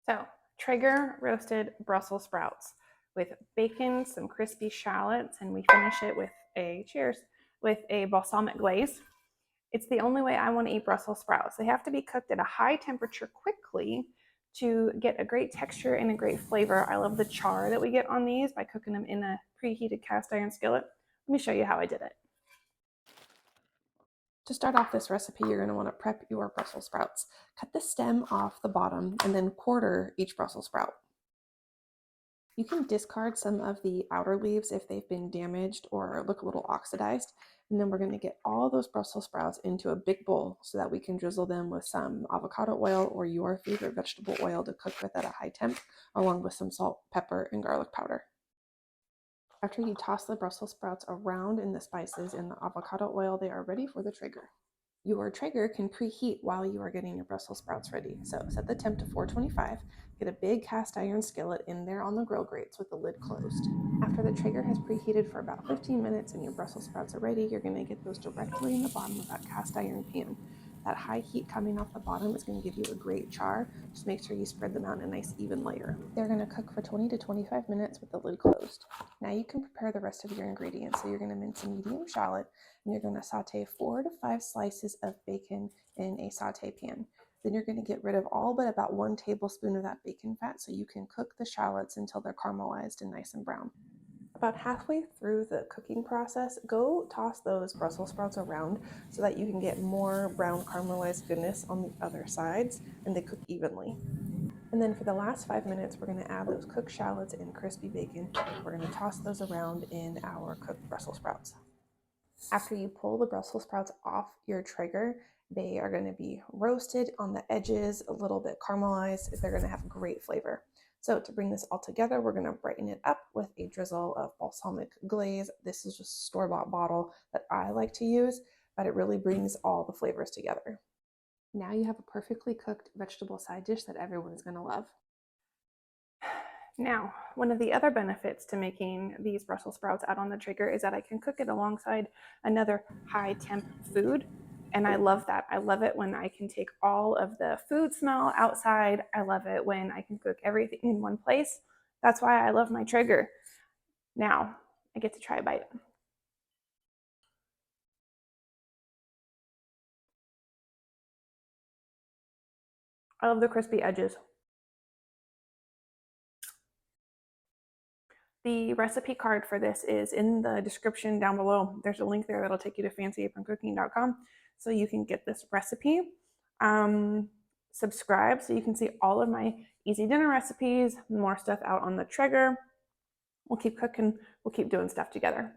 So, Traeger roasted Brussels sprouts with bacon, some crispy shallots, and we finish it with a balsamic glaze. It's the only way I want to eat Brussels sprouts. They have to be cooked at a high temperature quickly to get a great texture and a great flavor. I love the char that we get on these by cooking them in a preheated cast iron skillet. Let me show you how I did it. To start off this recipe, you're going to want to prep your Brussels sprouts. Cut the stem off the bottom and then quarter each Brussels sprout. You can discard some of the outer leaves if they've been damaged or look a little oxidized. And then we're going to get all those Brussels sprouts into a big bowl so that we can drizzle them with some avocado oil or your favorite vegetable oil to cook with at a high temp, along with some salt, pepper, and garlic powder. After you toss the Brussels sprouts around in the spices and the avocado oil, they are ready for the Traeger. Your Traeger can preheat while you are getting your Brussels sprouts ready. So set the temp to 425, get a big cast iron skillet in there on the grill grates with the lid closed. After the Traeger has preheated for about 15 minutes and your Brussels sprouts are ready, you're going to get those directly in the bottom of that cast iron pan. That high heat coming off the bottom is going to give you a great char. Just make sure you spread them out in a nice even layer. They're going to cook for 20 to 25 minutes with the lid closed. Now you can prepare the rest of your ingredients. So you're going to mince a medium shallot and you're going to saute 4 to 5 slices of bacon in a saute pan. Then you're going to get rid of all but about 1 tablespoon of that bacon fat so you can cook the shallots until they're caramelized and nice and brown. About halfway through the cooking process, go toss those Brussels sprouts around so that you can get more brown caramelized goodness on the other sides and they cook evenly. And then for the last 5 minutes, we're going to add those cooked shallots and crispy bacon. We're going to toss those around in our cooked Brussels sprouts. After you pull the Brussels sprouts off your Traeger, they are going to be roasted on the edges, a little bit caramelized. They're going to have great flavor. So to bring this all together, we're going to brighten it up with a drizzle of balsamic glaze. This is just a store-bought bottle that I like to use, but it really brings all the flavors together. Now you have a perfectly cooked vegetable side dish that everyone's going to love. Now, one of the other benefits to making these Brussels sprouts out on the Traeger is that I can cook it alongside another high temp food. And I love that. I love it when I can take all of the food smell outside. I love it when I can cook everything in one place. That's why I love my Traeger. Now, I get to try a bite. I love the crispy edges. The recipe card for this is in the description down below. There's a link there that'll take you to fancyaproncooking.com so you can get this recipe. Subscribe so you can see all of my easy dinner recipes, more stuff out on the Traeger. We'll keep cooking, we'll keep doing stuff together.